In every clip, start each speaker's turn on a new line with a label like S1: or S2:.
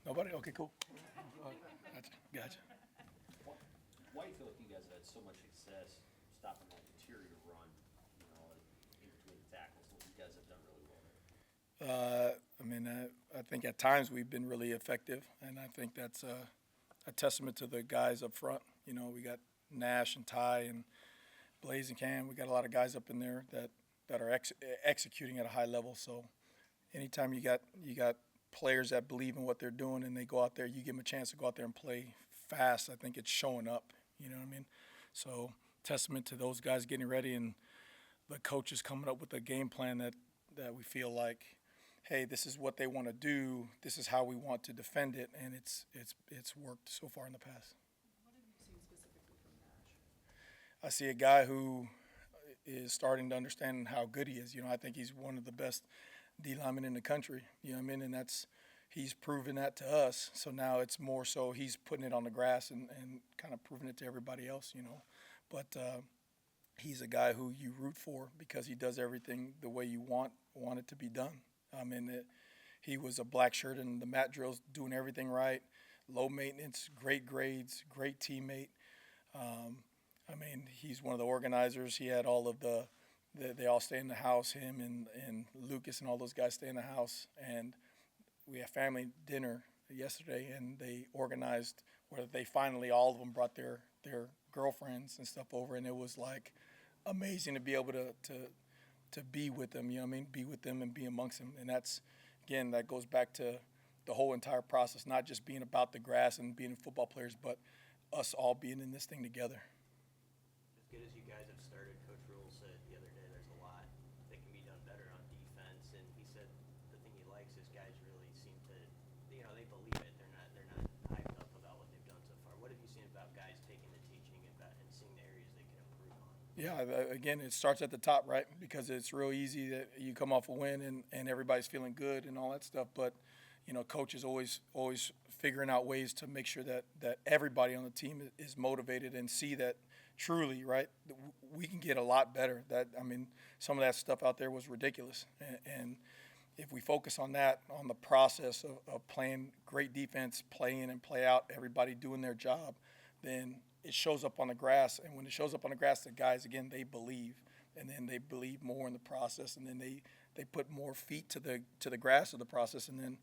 S1: Nobody? Okay, cool. Gotcha.
S2: Why do you feel like you guys have had so much success stopping that interior run, in between the tackles? You guys have done really well there.
S1: I think at times we've been really effective, and I think that's a testament to the guys up front. We got Nash and Ty and Blaze and Cam. We got a lot of guys up in there that are executing at a high level. So anytime you got players that believe in what they're doing and they go out there, you give them a chance to go out there and play fast. I think it's showing up. You know what I mean? So testament to those guys getting ready and the coaches coming up with a game plan that we feel like, hey, this is what they want to do. This is how we want to defend it, and it's worked so far in the past.
S3: What have you seen specifically from Nash?
S1: I see a guy who is starting to understand how good he is. I think he's one of the best D linemen in the country. You know what I mean? And he's proven that to us. So now it's more so he's putting it on the grass and kind of proving it to everybody else. But he's a guy who you root for because he does everything the way you want it to be done. He was a black shirt in the mat drills, doing everything right, low maintenance, great grades, great teammate. He's one of the organizers. He had all of they all stay in the house, him and Lucas and all those guys stay in the house. And we had family dinner yesterday, and they organized where they finally, all of them brought their girlfriends and stuff over, and it was like amazing to be able to be with them, be with them and be amongst them. And that goes back to the whole entire process, not just being about the grass and being football players, but us all being in this thing together.
S4: As good as you guys have started, Coach Rhule said the other day there's a lot that can be done better on defense, and he said the thing he likes is guys really seem to, they believe it. They're not hyped up about what they've done so far. What have you seen about guys taking the teaching and seeing the areas they can improve on?
S1: Yeah, again, it starts at the top, right? Because it's real easy that you come off a win and everybody's feeling good and all that stuff. But, coach is always figuring out ways to make sure that everybody on the team is motivated and see that truly, right, we can get a lot better. Some of that stuff out there was ridiculous. And if we focus on that, on the process of playing great defense, play in and play out, everybody doing their job, then it shows up on the grass. And when it shows up on the grass, the guys, again, they believe. And then they believe more in the process. And then they put more feet to the grass of the process. And then,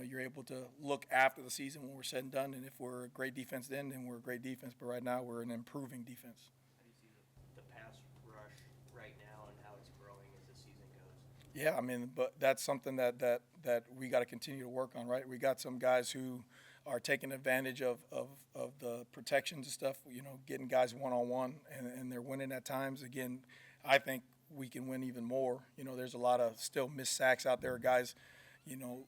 S1: you're able to look after the season when we're said and done. And if we're a great defense then we're a great defense. But right now we're an improving defense.
S4: How do you see the pass rush right now and how it's growing as the season goes?
S1: Yeah, but that's something that we got to continue to work on, right? We got some guys who are taking advantage of the protections and stuff, getting guys one-on-one, and they're winning at times. Again, I think we can win even more. There's a lot of still missed sacks out there, guys,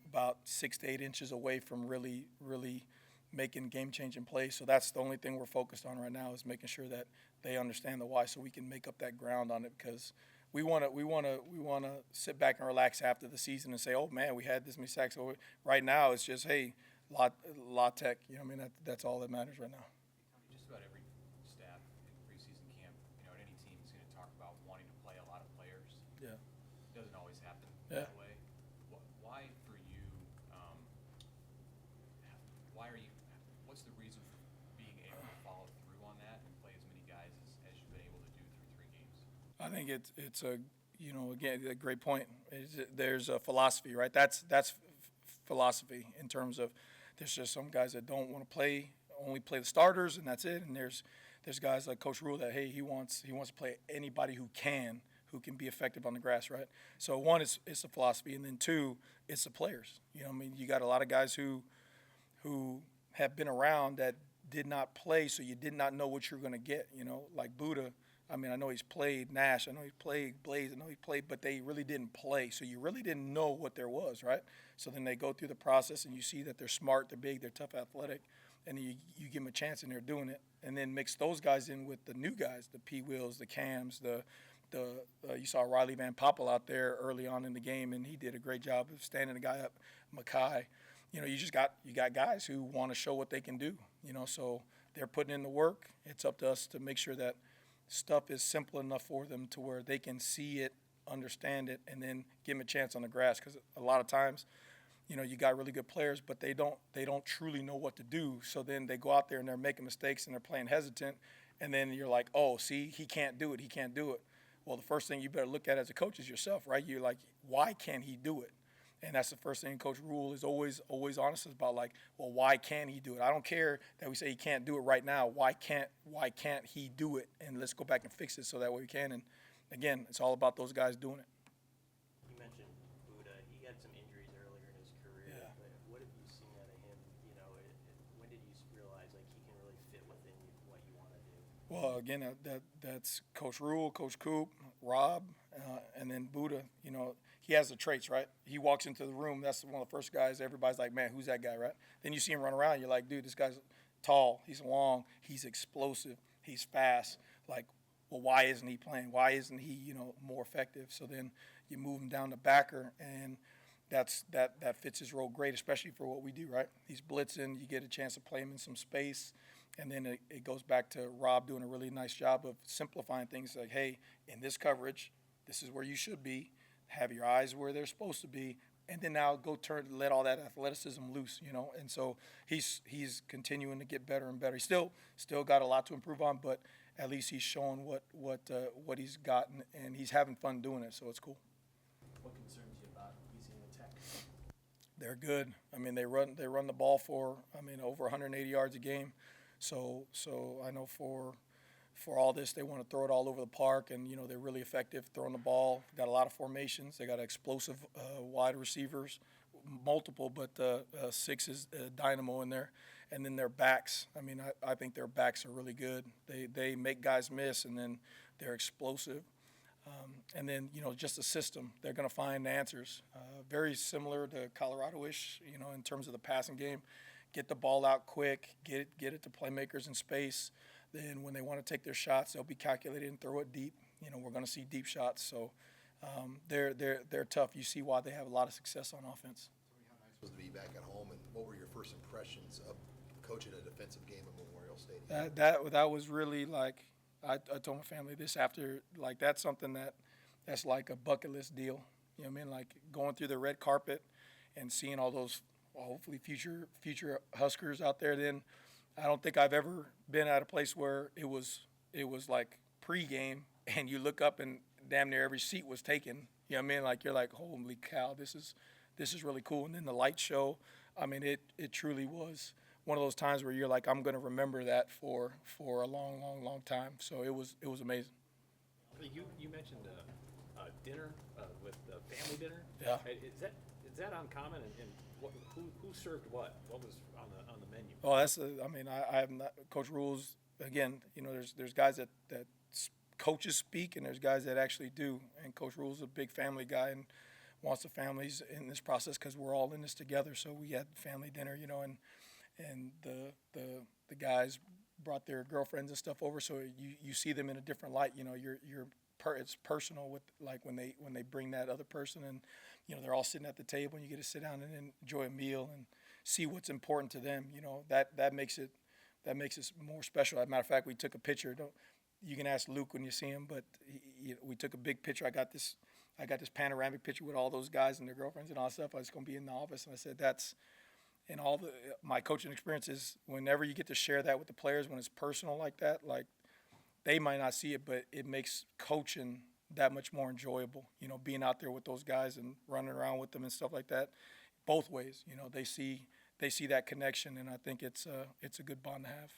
S1: about 6 to 8 inches away from really, really making game-changing plays. So that's the only thing we're focused on right now is making sure that they understand the why so we can make up that ground on it because we want to sit back and relax after the season and say, oh, man, we had this many sacks. So right now it's just, hey, La Tech, that's all that matters right now.
S5: Just about every staff in preseason camp, at any team is going to talk about wanting to play a lot of players.
S1: Yeah.
S5: It doesn't always happen
S1: that
S5: way. Why for you, what's the reason for being able to follow through on that and play as many guys as you've been able to do through 3 games?
S1: I think it's again, a great point. There's a philosophy, right? That's philosophy in terms of there's just some guys that don't want to only play the starters, and that's it. And there's guys like Coach Rhule that, hey, he wants to play anybody who can be effective on the grass, right? So one is it's the philosophy, and then two, it's the players. You got a lot of guys who have been around that did not play, so you did not know what you're going to get. Like Buddha. I know he's played Nash. I know he's played Blaze. I know he played, but they really didn't play. So you really didn't know what there was, right? So then they go through the process, and you see that they're smart, they're big, they're tough, athletic, and you give them a chance, and they're doing it. And then mix those guys in with the new guys, the P. Wills, the Cams, you saw Riley Van Poppel out there early on in the game, and he did a great job of standing the guy up. Mackay, you got guys who want to show what they can do. So they're putting in the work. It's up to us to make sure that stuff is simple enough for them to where they can see it, understand it, and then give them a chance on the grass. Because a lot of times, you know, you got really good players, but they don't truly know what to do. So then they go out there and they're making mistakes and they're playing hesitant, and then you're like, oh, see, he can't do it. He can't do it. Well, the first thing you better look at as a coach is yourself, right? You're like, why can't he do it? And that's the first thing Coach Rhule is always honest about, like, well, why can't he do it? I don't care that we say he can't do it right now. Why can't he do it? And let's go back and fix it so that way we can. And again, it's all about those guys doing it.
S4: You mentioned Buddha. He had some injuries earlier in his career.
S1: Yeah.
S4: But what have you seen out of him? You know, when did you realize like he can really fit within what you want to do?
S1: Well, again, that's Coach Rhule, Coach Coop, Rob, and then Buddha. You know, he has the traits, right? He walks into the room. That's one of the first guys. Everybody's like, man, who's that guy, right? Then you see him run around. You're like, dude, this guy's tall. He's long. He's explosive. He's fast. Like, well, why isn't he playing? Why isn't he, you know, more effective? So then you move him down to backer, and that fits his role great, especially for what we do, right? He's blitzing. You get a chance to play him in some space. And then it goes back to Rob doing a really nice job of simplifying things like, hey, in this coverage, this is where you should be. Have your eyes where they're supposed to be. And then now go let all that athleticism loose, you know. And so he's continuing to get better and better. He's still got a lot to improve on, but at least he's showing what he's gotten, and he's having fun doing it, so it's cool.
S6: What concerns you about Louisiana Tech?
S1: They're good. I mean, they run the ball for, over 180 yards a game. So I know for all this, they want to throw it all over the park, and, you know, they're really effective throwing the ball. Got a lot of formations. They got explosive wide receivers, multiple, but 6 is dynamo in there. And then their backs. I mean, I think their backs are really good. They make guys miss, and then they're explosive. And then, you know, just a system. They're going to find answers. Very similar to Colorado-ish, you know, in terms of the passing game. Get the ball out quick, get it to playmakers in space. Then when they want to take their shots, they'll be calculated and throw it deep. You know, we're going to see deep shots. So they're tough. You see why they have a lot of success on offense.
S7: How nice was to be back at home, and what were your first impressions of coaching a defensive game at Memorial Stadium?
S1: That was really like, I told my family this after, like, that's something that's like a bucket list deal. You know what I mean? Like going through the red carpet and seeing all those hopefully future Huskers out there. Then I don't think I've ever been at a place where it was like pregame and you look up and damn near every seat was taken. You know what I mean? Like you're like, holy cow, this is really cool. And then the light show, I mean, it truly was one of those times where you're like, I'm going to remember that for a long time. So it was amazing.
S6: You mentioned dinner with the family dinner.
S1: Yeah.
S6: Is that uncommon? And who served what? What was on the menu?
S1: Oh, I have not. Coach Rhule's, again, you know, there's guys that coaches speak, and there's guys that actually do. And Coach Rhule's a big family guy and wants the families in this process because we're all in this together. So we had family dinner, you know, and the guys brought their girlfriends and stuff over, so you see them in a different light. You know, it's personal with, like, when they bring that other person, and, you know, they're all sitting at the table and you get to sit down and enjoy a meal and see what's important to them. You know, that makes it more special. As a matter of fact, we took a picture. You can ask Luke when you see him, but we took a big picture. I got this panoramic picture with all those guys and their girlfriends and all that stuff. I was going to be in the office, and I said that's in all my coaching experiences. Whenever you get to share that with the players, when it's personal like that, like, they might not see it, but it makes coaching that much more enjoyable. You know, being out there with those guys and running around with them and stuff like that, both ways. You know, they see that connection, and I think it's a good bond to have.